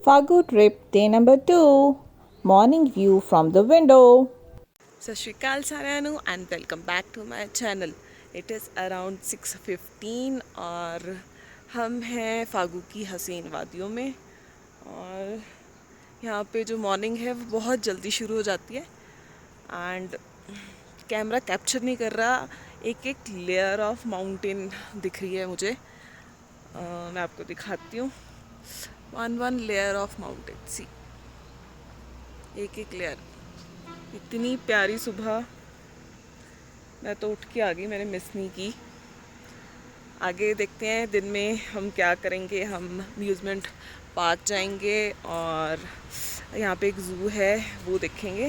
Fagu trip day number 2. Morning view from the window. ਸਤਿ ਸ਼੍ਰੀ ਅਕਾਲ ਸਾਰਿਆਂ ਨੂੰ and welcome back to my channel. It is around 6:15 और हम हैं फागू की हसीन वादियों में। और यहाँ पे जो मॉर्निंग है वो बहुत जल्दी शुरू हो जाती है एंड कैमरा कैप्चर नहीं कर रहा, एक एक लेयर ऑफ माउंटेन दिख रही है मुझे। मैं आपको दिखाती हूँ, वन लेयर ऑफ माउंटेन, सी एक एक लेयर। इतनी प्यारी सुबह, मैं तो उठ के आ गई, मैंने मिस नहीं की। आगे देखते हैं दिन में हम क्या करेंगे। हम अम्यूज़मेंट पार्क जाएंगे और यहाँ पे एक ज़ू है वो देखेंगे।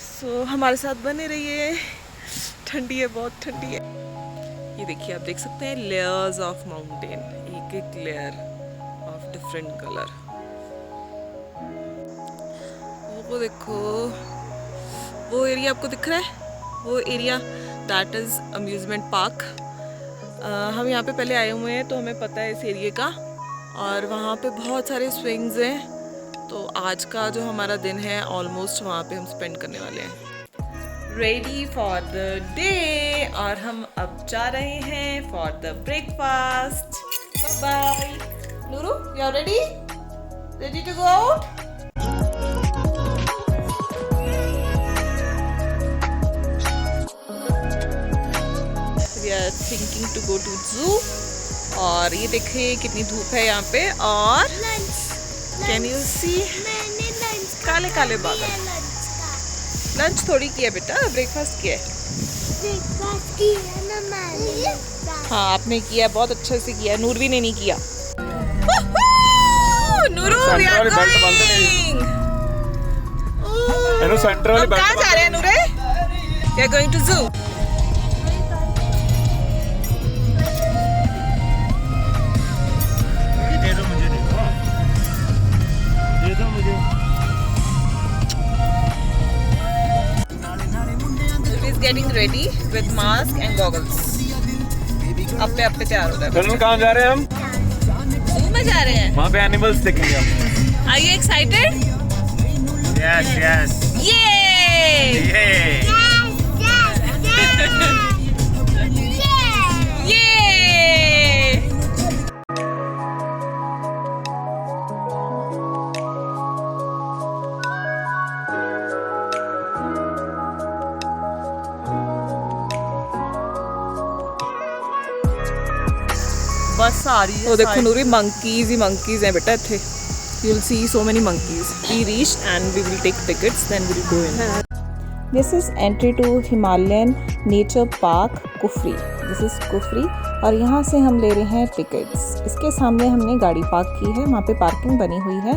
सो हमारे साथ बने रहिए। ठंडी है, बहुत ठंडी है। ये देखिए, आप देख सकते हैं लेयर्स ऑफ माउंटेन, एक एक लेयर ऑफ डिफरेंट कलर। वो देखो, वो एरिया आपको दिख रहा है, वो area that is amusement park. हम यहाँ पे पहले आए हुए हैं तो हमें पता है इस एरिया का, और वहाँ पे बहुत सारे स्विंग्स हैं। तो आज का जो हमारा दिन है ऑलमोस्ट वहाँ पे हम स्पेंड करने वाले हैं। रेडी फॉर द डे, और हम अब जा रहे हैं for the breakfast. Bye Nooru, you are ready? Ready to go out? We are thinking to go to zoo। और ये देखिए कितनी धूप है यहाँ पे, और कैन यू सी काले काले बादल। लंच थोड़ी किया बेटा, ब्रेकफास्ट किया है। हाँ आपने किया, बहुत अच्छे से किया। नूरवी ने नहीं किया। Nuru, we are going। हम कहाँ जा रहे हैं नूरे? We are going to zoo। Getting ready with mask and goggles। अपने अपने तैयार हो गए। चलो कहाँ जा रहे हैं हम? जू में जा रहे हैं। वहाँ पे एनिमल्स देखेंगे हम। Are you excited? Yes, yes। Yay! Yay! बस आ रही है। तो देखो नूरी, मंकीज ही मंकीज हैं बेटा इत्थे। You'll see so many monkeys। We reached and we will take tickets, then we'll go in। This is entry to Himalayan Nature Park Kufri. This is Kufri, और यहाँ से हम ले रहे हैं टिकट्स। इसके सामने हमने गाड़ी पार्क की है, वहाँ पे पार्किंग बनी हुई है।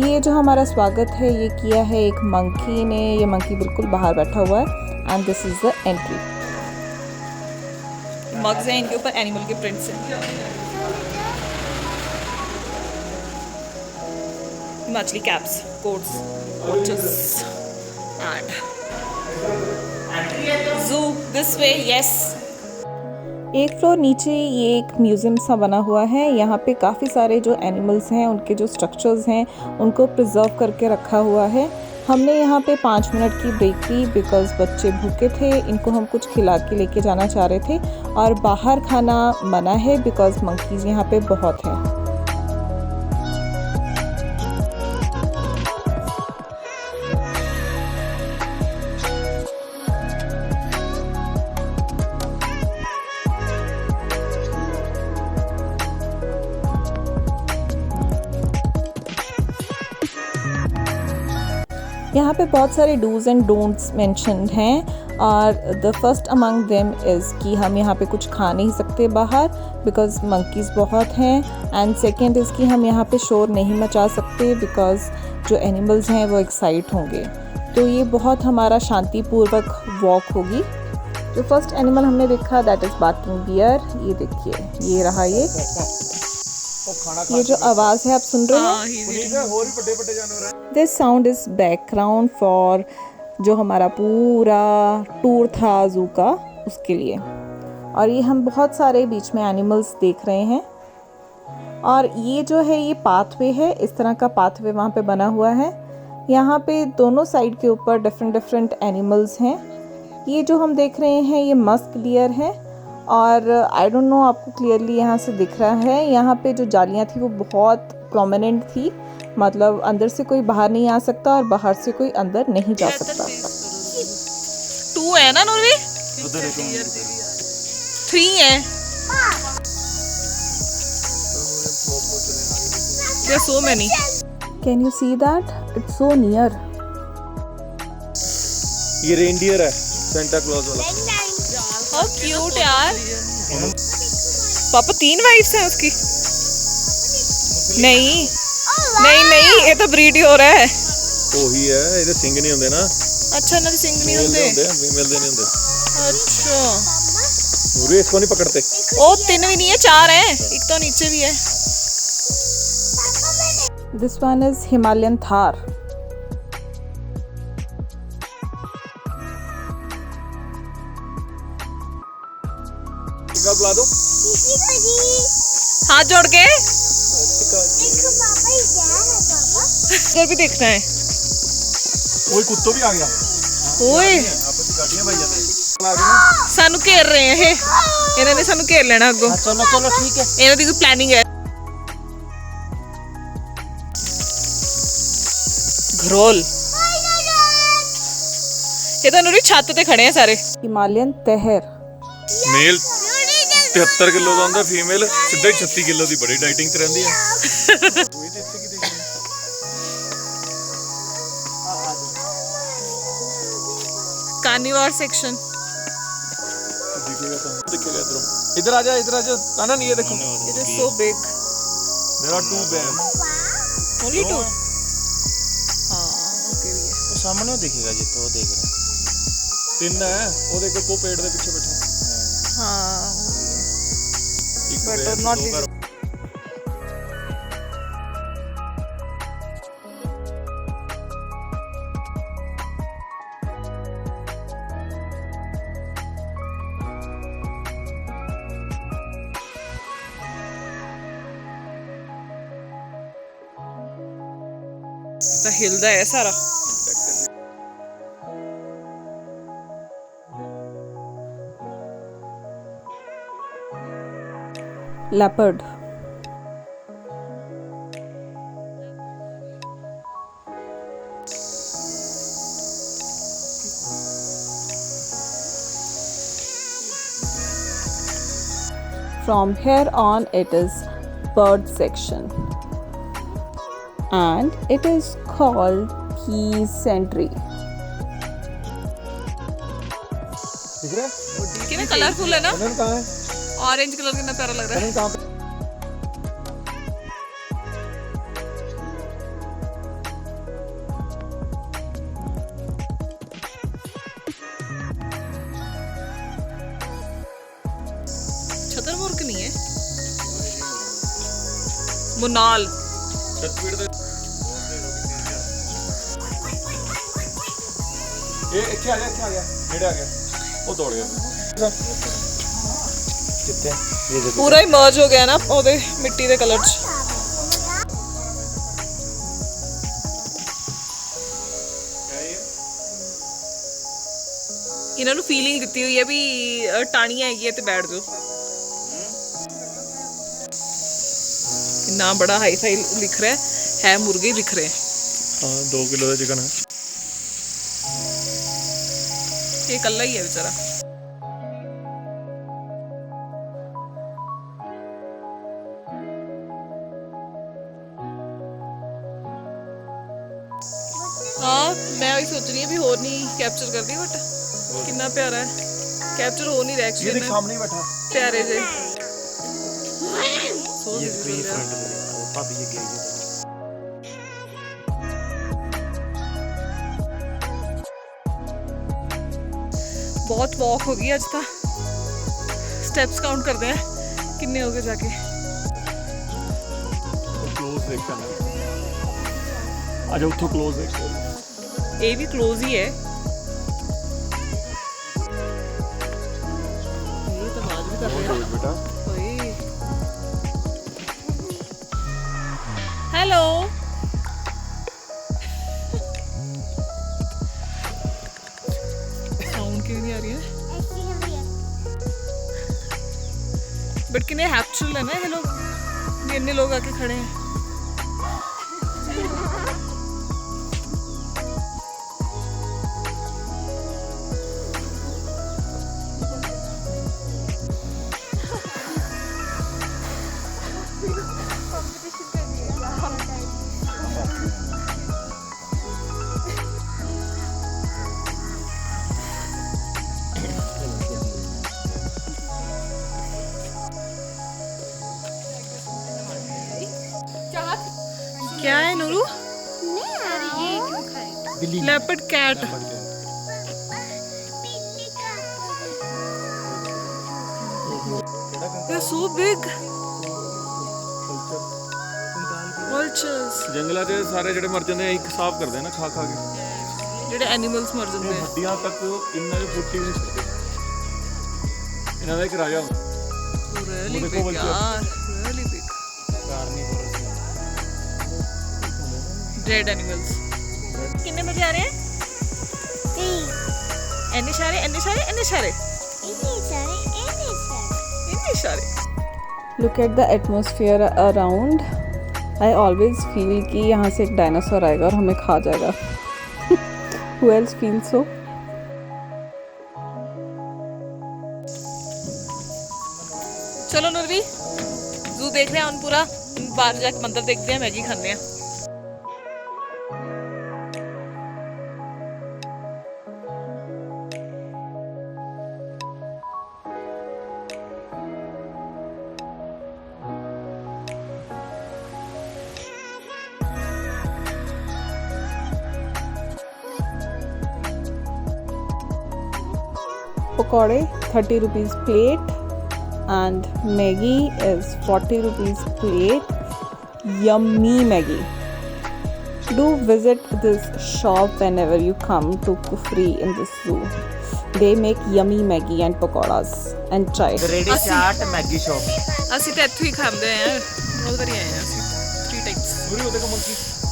ये जो हमारा स्वागत है ये किया है एक मंकी ने। ये मंकी बिल्कुल बाहर बैठा हुआ है and this is the entry. Mugs हैं, इनके ऊपर एनिमल के प्रिंट्स हैं। Himachali caps, quotes, watches and zoo this way. Yes, एक फ्लोर नीचे ये एक म्यूज़ियम सा बना हुआ है। यहाँ पे काफ़ी सारे जो एनिमल्स हैं उनके जो स्ट्रक्चर्स हैं उनको प्रिजर्व करके रखा हुआ है। हमने यहाँ पे 5 मिनट की ब्रेक की बिकॉज़ बच्चे भूखे थे। इनको हम कुछ खिला के लेके जाना चाह रहे थे, और बाहर खाना मना है बिकॉज़ मंकीज़ यहाँ पे बहुत हैं। यहाँ पे बहुत सारे डूज एंड डोंट्स मेंशन्ड हैं, और the first among them is कि हम यहाँ पे कुछ खा नहीं सकते बाहर बिकॉज़ मंकीज़ बहुत हैं। एंड सेकेंड इज़ कि हम यहाँ पे शोर नहीं मचा सकते बिकॉज़ जो एनिमल्स हैं वो एक्साइट होंगे। तो ये बहुत हमारा शांतिपूर्वक वॉक होगी। जो फर्स्ट एनिमल हमने देखा दैट इज़ बार्किंग बियर। ये देखिए, ये रहा। ये जो आवाज़ है आप सुन रहे हैं, this sound is background for जो हमारा पूरा टूर था ज़ू का, उसके लिए। और ये हम बहुत सारे बीच में एनिमल्स देख रहे हैं। और ये जो है ये पाथवे है, इस तरह का पाथवे वहाँ पे बना हुआ है। यहाँ पे दोनों साइड के ऊपर डिफरेंट डिफरेंट एनिमल्स हैं। ये जो हम देख रहे हैं ये मस्क डियर है और आई डोंट नो आपको क्लियरली यहाँ से दिख रहा है। यहाँ पे जो जालियाँ थी वो बहुत प्रोमिनेंट थी, मतलब अंदर से कोई बाहर नहीं आ सकता और बाहर से कोई अंदर नहीं जा सकता। 2 है ना नूरवी? 3 है। There are so many. Can you see that? It's so near. ये रेनडियर है, सेंटा क्लॉज वाला। How cute यार। पापा 3 वाइफ्स हैं उसकी? नहीं नहीं नहीं, ये तो ब्रीड ही हो रहा है। ਉਹੀ ਹੈ, ਇਹਦੇ ਸਿੰਗ ਨਹੀਂ ਹੁੰਦੇ ਨਾ। अच्छा ना सिंग नहीं होते। फीमेल ਦੇ ਨਹੀਂ ਹੁੰਦੇ। अच्छा पूरे इसको नहीं पकड़ते। ओ 3 भी नहीं है, 4 हैं, एक तो नीचे भी है। This one is Himalayan Thar. टिका बुला दो। हाथ जोड़ के इधर भी देखना है। ओए कुत्तो भी आ गया। ओए आपस में गाड़ियां भाई जाते हैं। सानू घेर रहे हैं ये, ਇਹਨਾਂ ਨੇ ਸਾਨੂੰ ਘੇਰ ਲੈਣਾ ਅੱਗੋਂ। चलो चलो ठीक है। ਇਹਨਾਂ ਦੀ ਕੋਈ ਪਲੈਨਿੰਗ ਹੈ। घरोल ये तो नूरी छत ते खड़े हैं सारे। Himalayan Teher. मेल 73 किलो ਦਾ ਹੁੰਦਾ, ਫੀਮੇਲ ਸਿੱਧਾ ਹੀ 36 ਕਿਲੋ ਦੀ, ਬੜੀ ਡਾਈਟਿੰਗ ਤੇ ਰਹਿੰਦੀ ਹੈ। Carnivore section. दिखेगा इधर आ जा, इधर आ जा कानन, ये देखो। It is so big. There are 2 bear. Only 2। हां ओके भी है। वो सामने दिखेगा जी, तो वो देख रहे हैं। 3 है, वो देखो को पेड़ ਦੇ ਪਿੱਛੇ ਬੈਠਾ। हां ਇੱਕ बट bear, नॉट ਦੋ विजिबल। bear। ਤਾਂ ਹਿਲਦਾ ਹੈ ਸਾਰਾ। Leopard. From here on it is bird section and it is called Keys Sentry. दिख रहा है? कितना कलरफुल है ना, कानन कहाँ है? ऑरेंज कलर कितना प्यारा लग रहा है। कानन कहाँ पे? छतरमुर्ग नहीं है, मुनाल। छतवीर दे। ये ਇੱਥੇ ਆ ਗਿਆ, ਇੱਥੇ ਆ ਗਿਆ, ਨੇੜੇ ਆ ਗਿਆ, ਉਹ ਦੌੜ ਗਿਆ। कितने ये देखो। पूरा ही मर्ज हो गया ना ਉਹਦੇ ਮਿੱਟੀ ਦੇ ਕਲਰ 'ਚ। ਇਹਨਾਂ ਨੂੰ ਫੀਲਿੰਗ ਦਿੱਤੀ ਹੋਈ ਹੈ ਵੀ ਟਾਣੀਆਂ ਹੈਗੀਆਂ ਤੇ ਬੈਠ ਜਾਓ। ਇੰਨਾ ਬੜਾ ਹਾਈ ਫਾਈ ਲਿਖ ਰਿਹਾ ਹੈ, ਮੁਰਗੇ ਲਿਖ ਰਹੇ ਹਾਂ 2 ਕਿਲੋ ਦਾ ਚਿਕਨ ਹੈ। ਇਹ ਇਕੱਲਾ ਹੀ ਹੈ ਵਿਚਾਰਾ। हाँ मैं वही सोच रही हूँ भी होर नहीं कैप्चर कर दी, बट कितना प्यारा है, कैप्चर हो नहीं रहा ये एक्चुअली देख में। सामने ही बैठा। प्यारे से ये फ्रंट में वो भाभी ये गई है। बहुत वॉक हो गई आज तक। स्टेप्स काउंट करते हैं कितने हो गए जाके। क्लोज देखता है। आजा उठो क्लोज देख। ये भी क्लोज ही है। ये तो आवाज भी कर रहे हैं। बेटा ओए हेलो। साउंड क्यों नहीं आ रही है? बट कितने हैप्चुअल है ना ये लोग, इतने लोग आके खड़े हैं। क्या है Nooru? Leopard cat. They're so big. Vultures. ਜੰਗਲਾਂ 'ਚ ਸਾਰੇ ਜਿਹੜੇ ਮਰ ਜਾਂਦੇ ਆ ਇੱਕ ਸਾਫ਼ ਕਰਦੇ ਆ ਨਾ ਖਾ ਖਾ ਕੇ ਜਿਹੜੇ ਐਨੀਮਲਸ ਮਰ ਜਾਂਦੇ ਆ। ਹੱਡੀਆਂ ਤੱਕ ਇਹਨਾਂ ਦੇ ਫੁੱਟੀ ਨਹੀਂ ਸਕਦੇ। ਇਹਨਾਂ ਦਾ ਇੱਕ ਰਾਜਾ ਹੁੰਦਾ। Really big यार, really big. Dead animals. कितने बजे आ रहे हैं? ਇੰਨੇ ਸਾਰੇ ਇੰਨੇ ਸਾਰੇ ਇੰਨੇ ਸਾਰੇ ਇੰਨੇ ਸਾਰੇ। Look at the atmosphere around. I always feel कि यहाँ से एक डायनासोर आएगा और हमें खा जाएगा। Who else feels so? चलो नूरवी, जू देख रहे हैं हम पूरा, बाहर जाके मंदिर देखते हैं, मैगी खाने हैं। पकौड़े 30 rupees plate and Maggie is 40 rupees plate. Yummy Maggie. Do visit this shop whenever you come to Kufri in this zoo. They make yummy Maggie and pakoras and chai. Ready chaat Maggi shop. ਅਸੀਂ ਤਾਂ ਇੱਥੋਂ ਹੀ ਖਾਂਦੇ ਆਂ, ਬਹੁਤ ਵਾਰੀ ਆਏ ਆਂ ਅਸੀਂ, 3 टाइम्स।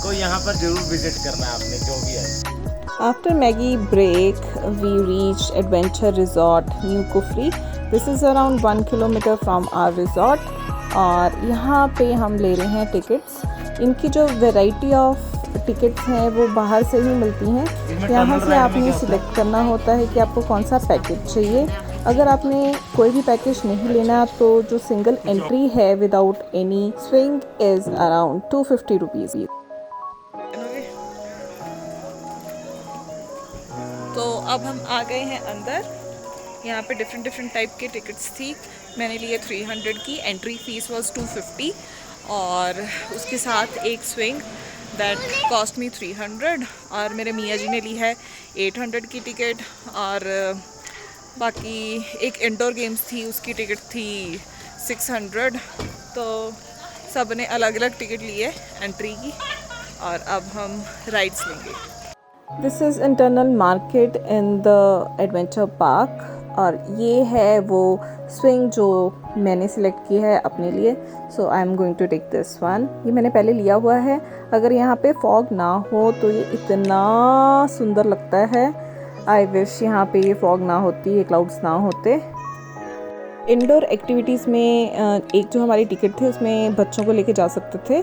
को यहाँ पर जरूर विजिट करना है आपने जो भी है। After Maggie break, we reached Adventure Resort New Kufri. This is around 1 kilometer from our resort. और यहाँ पे हम ले रहे हैं टिकट्स। इनकी जो वैरायटी ऑफ टिकट्स हैं वो बाहर से ही मिलती हैं। यहाँ से आपने सिलेक्ट करना होता है कि आपको कौन सा पैकेज चाहिए। अगर आपने कोई भी पैकेज नहीं लेना तो जो सिंगल एंट्री है without any swing is around 250 rupees. तो अब हम आ गए हैं अंदर। यहाँ पे डिफरेंट टाइप के टिकट्स थी। मैंने लिए 300 की, एंट्री फीस वाज 250 और उसके साथ एक स्विंग दैट कॉस्ट मी 300 और मेरे मियाँ जी ने ली है 800 की टिकट और बाकी एक इंडोर गेम्स थी उसकी टिकट थी 600। तो सब ने अलग अलग टिकट लिए एंट्री की और अब हम राइड्स लेंगे। This is internal market in the adventure park और ये है वो स्विंग जो मैंने सिलेक्ट की है अपने लिए। So I am going to take this one. ये मैंने पहले लिया हुआ है। अगर यहाँ पे फॉग ना हो तो ये इतना सुंदर लगता है। आई विश यहाँ पे ये फॉग ना होती, ये क्लाउड्स ना होते। इंडोर एक्टिविटीज़ में एक जो हमारी टिकट थी उसमें बच्चों को लेके जा सकते थे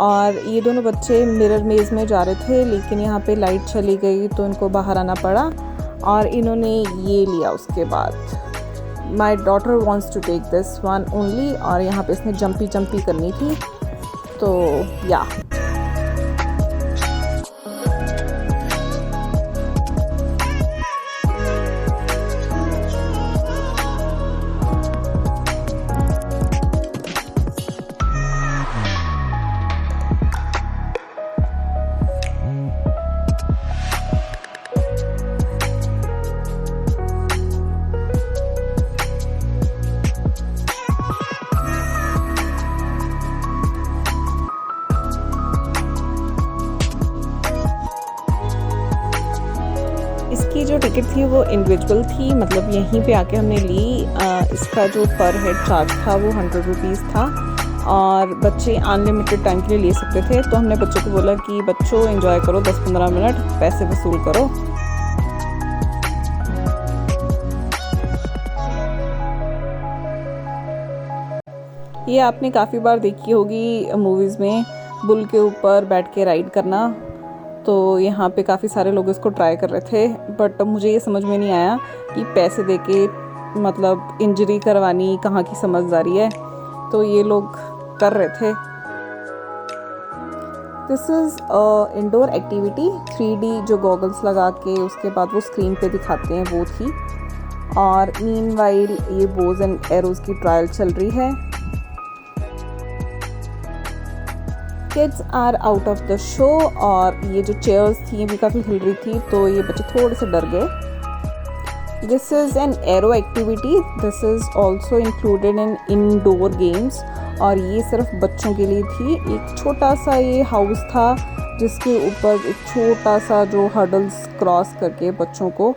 और ये दोनों बच्चे मिरर मेज़ में जा रहे थे, लेकिन यहाँ पे लाइट चली गई तो इनको बाहर आना पड़ा और इन्होंने ये लिया। उसके बाद my daughter wants to take this one only और यहाँ पे इसने जंपी करनी थी तो या। इसकी जो टिकट थी वो इंडिविजुअल थी, मतलब यहीं पे आके हमने ली। इसका जो पर हेड चार्ज था वो 100 रुपीज़ था और बच्चे अनलिमिटेड टाइम के लिए ले सकते थे। तो हमने बच्चों को बोला कि बच्चों एंजॉय करो 10-15 मिनट, पैसे वसूल करो। ये आपने काफ़ी बार देखी होगी मूवीज़ में, बुल के ऊपर बैठ के राइड करना। तो यहाँ पे काफ़ी सारे लोग इसको ट्राई कर रहे थे, बट मुझे ये समझ में नहीं आया कि पैसे देके मतलब इंजरी करवानी कहाँ की समझदारी है। तो ये लोग कर रहे थे। This is indoor activity, 3D जो गॉगल्स लगा के उसके बाद वो स्क्रीन पे दिखाते हैं वो थी। और मीनवाइल ये बोज एंड एरोज़ की ट्रायल चल रही है। Kids are out of the show. और ये जो चेयर्स थी ये भी काफ़ी हिल रही थी, तो ये बच्चे थोड़े से डर गए। This is an arrow activity, this is also included in indoor games. और ये सिर्फ बच्चों के लिए थी। एक छोटा सा ये हाउस था जिसके ऊपर एक छोटा सा जो हर्डल्स क्रॉस करके बच्चों को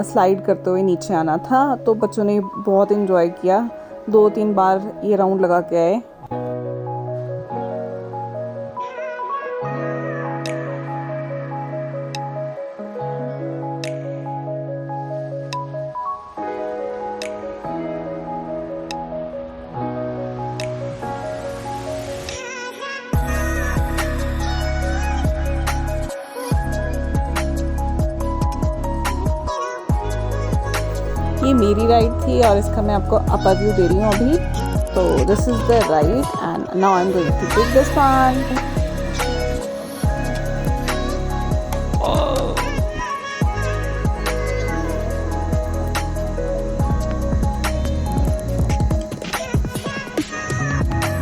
स्लाइड करते हुए नीचे आना था। तो बच्चों ने बहुत इन्जॉय किया, 2-3 बार ये राउंड लगा के आए। ये मेरी राइड थी और इसका मैं आपको अपर व्यू दे रही हूँ अभी। तो this is the ride and now I am going to take this one.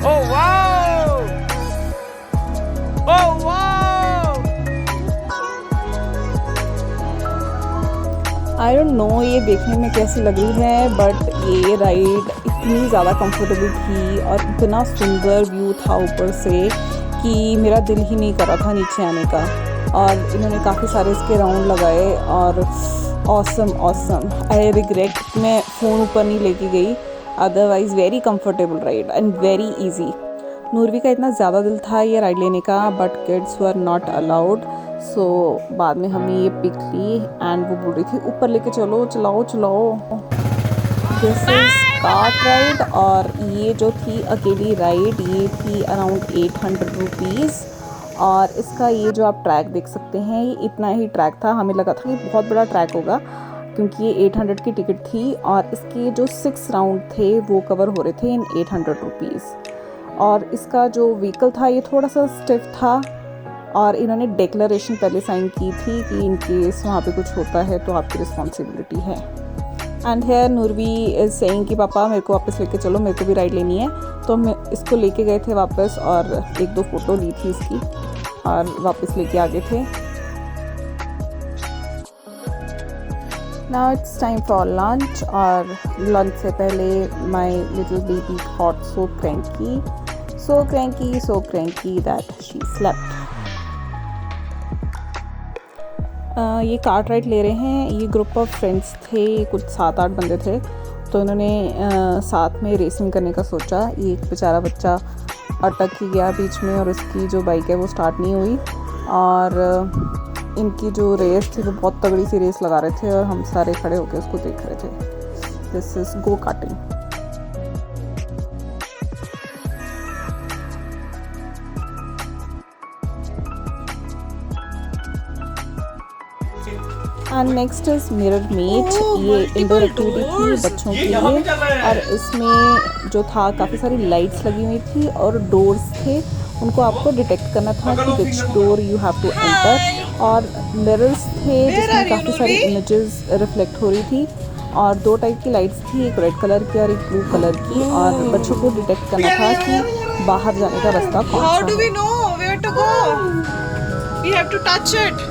Oh wow! Oh wow! I don't know ये देखने में कैसी लग रही है, बट ये राइड इतनी ज़्यादा कंफर्टेबल थी और इतना सुंदर व्यू था ऊपर से कि मेरा दिल ही नहीं कर रहा था नीचे आने का। और इन्होंने काफ़ी सारे इसके राउंड लगाए और ऑसम। आई रिग्रेट मैं फ़ोन ऊपर नहीं लेके गई, otherwise very comfortable ride and very easy. Noorvi का इतना ज़्यादा दिल था ये राइड लेने का, but kids were not allowed. So बाद में हमने ये पिक ली एंड वो बोल रही थी ऊपर लेके चलो, चलाओ। This is cart ride. और ये जो थी अकेली राइड ये थी अराउंड 800 रुपीज़। और इसका ये जो आप ट्रैक देख सकते हैं ये इतना ही ट्रैक था। हमें लगा था कि बहुत बड़ा ट्रैक होगा क्योंकि ये 800 की टिकट थी। और इसके जो 6 राउंड थे वो कवर हो रहे थे इन 800 रुपीज़। और इसका जो व्हीकल था ये थोड़ा सा स्टिफ था और इन्होंने डिक्लेरेशन पहले साइन की थी कि इन केस वहाँ पे कुछ होता है तो आपकी रिस्पॉन्सिबिलिटी है। एंड हेयर नूरवी इज़ सेइंग कि पापा मेरे को वापस लेके चलो, मेरे को भी राइड लेनी है। तो हम इसको लेके गए थे वापस और 1-2 फ़ोटो ली थी इसकी और वापस लेके आ गए थे। Now it's time for lunch. और लंच से पहले my little baby got so cranky that she slept. ये कार्ट राइड ले रहे हैं। ये ग्रुप ऑफ फ्रेंड्स थे, कुछ 7-8 बंदे थे। तो इन्होंने साथ में रेसिंग करने का सोचा। ये एक बेचारा बच्चा अटक ही गया बीच में और उसकी जो बाइक है वो स्टार्ट नहीं हुई। और इनकी जो रेस थी वो बहुत तगड़ी सी रेस लगा रहे थे और हम सारे खड़े होकर उसको देख रहे थे। This is go karting. And next is mirror maze. ये इंडोर एक्टिविटी थी बच्चों के लिए और इसमें जो था काफ़ी सारी लाइट्स लगी हुई थी और डोर्स थे, उनको आपको डिटेक्ट करना था कि which door you have to enter. और मिरर्स थे जिसमें काफ़ी सारी इमेजेस रिफ्लेक्ट हो रही थी। और 2 टाइप की लाइट्स थी, एक रेड कलर की और एक ब्लू कलर की। और बच्चों को डिटेक्ट करना था कि बाहर जाने का रास्ता कौन सा है। How do we know where to go? We have to touch it.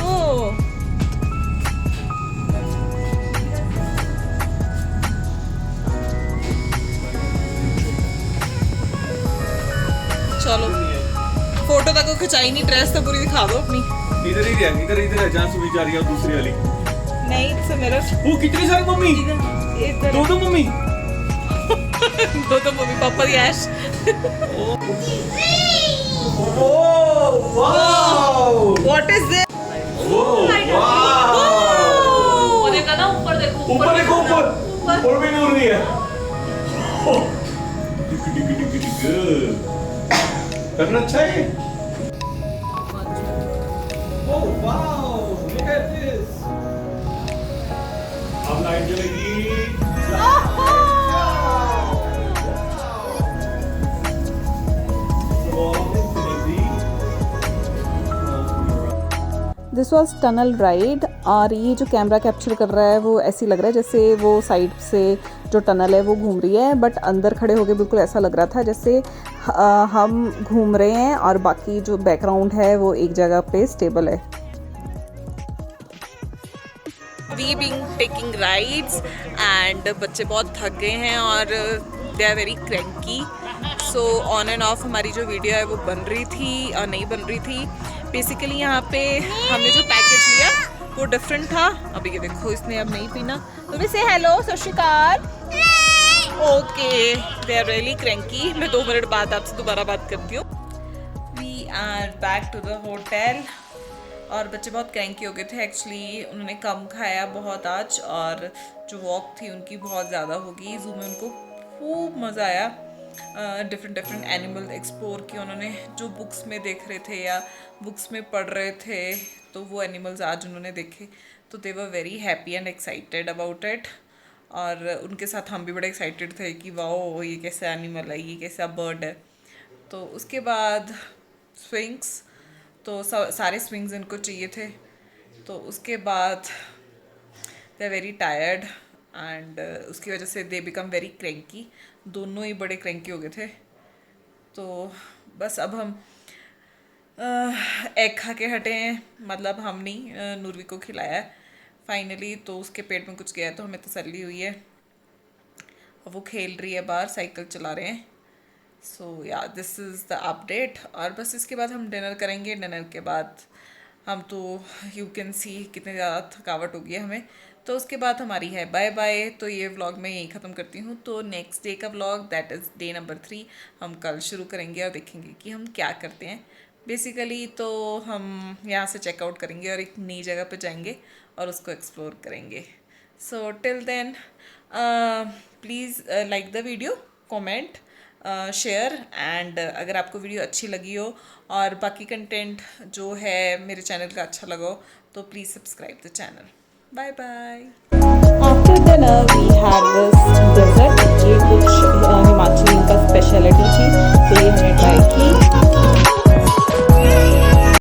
Oh. चलो फोटो तक खिंचाई नहीं, ड्रेस तो पूरी दिखा दो अपनी। इधर ही रह, इधर इधर है जहाँ सुबह जा रही है दूसरी वाली। नहीं तो मेरा वो कितनी सारी मम्मी, इधर दो मम्मी। दो mummy papa Yash what is this वो देखा ना ऊपर देखो ऊपर देखो, ऊपर ऊपर भी नूर नहीं है। डिग डिग डिग डिग करना अच्छा है। Oh wow, look at this. अब लाइट जलेगी। This was tunnel ride. और ये जो कैमरा कैप्चर कर रहा है वो ऐसी लग रहा है जैसे वो साइड से जो टनल है वो घूम रही है, बट अंदर खड़े होके बिल्कुल ऐसा लग रहा था जैसे हम घूम रहे हैं और बाकी जो बैकग्राउंड है वो एक जगह पे स्टेबल है। We being taking rides and बच्चे बहुत थक गए हैं और they are very cranky. So on and off हमारी जो वीडियो है वो बन रही थी और नहीं बन रही थी। बेसिकली यहाँ पे हमने जो पैकेज लिया वो डिफरेंट था। अभी ये देखो इसने अब नहीं पीना, तो भी से हेलो सत श्री अकाल। Okay they are really cranky. मैं 2 मिनट बाद आपसे दोबारा बात करती हूँ। We are back to the hotel और बच्चे बहुत क्रैंकी हो गए थे। एक्चुअली उन्होंने कम खाया बहुत आज और जो वॉक थी उनकी बहुत ज़्यादा होगी। ज़ू में उनको खूब मज़ा आया। डिफरेंट एनिमल एक्सप्लोर किए उन्होंने, जो बुक्स में देख रहे थे या बुक्स में पढ़ रहे थे, तो वो एनिमल्स आज उन्होंने देखे, तो they were very happy and excited about it. और उनके साथ हम भी बड़े एक्साइटेड थे कि वाओ ये कैसा एनिमल है, ये कैसा बर्ड है। तो उसके बाद स्विंग्स, तो सारे स्विंग्स इनको चाहिए थे। तो उसके बाद they are very tired and उसकी वजह से दे बिकम वेरी क्रैंकी। दोनों ही बड़े क्रैंकी हो गए थे। तो बस अब हम एग खा के हटे हैं, मतलब हम नहीं, नूरवी को खिलाया है फाइनली। तो उसके पेट में कुछ गया तो हमें तसल्ली हुई है। और वो खेल रही है बाहर, साइकिल चला रहे हैं। सो या दिस इज़ द अपडेट। और बस इसके बाद हम डिनर करेंगे। डिनर के बाद हम तो यू कैन सी कितनी ज़्यादा थकावट होगी है हमें। तो उसके बाद हमारी है बाय बाय। तो ये व्लॉग मैं यहीं ख़त्म करती हूँ। तो नेक्स्ट डे का vlog that is day number 3 हम कल शुरू करेंगे और देखेंगे कि हम क्या करते हैं। बेसिकली तो हम यहाँ से चेकआउट करेंगे और एक नई जगह पे जाएंगे और उसको एक्सप्लोर करेंगे। So till then please like the video, comment, share and अगर आपको वीडियो अच्छी लगी हो और बाकी कंटेंट जो है मेरे चैनल का अच्छा लगा हो तो please subscribe the channel. Bye bye. After dinner we had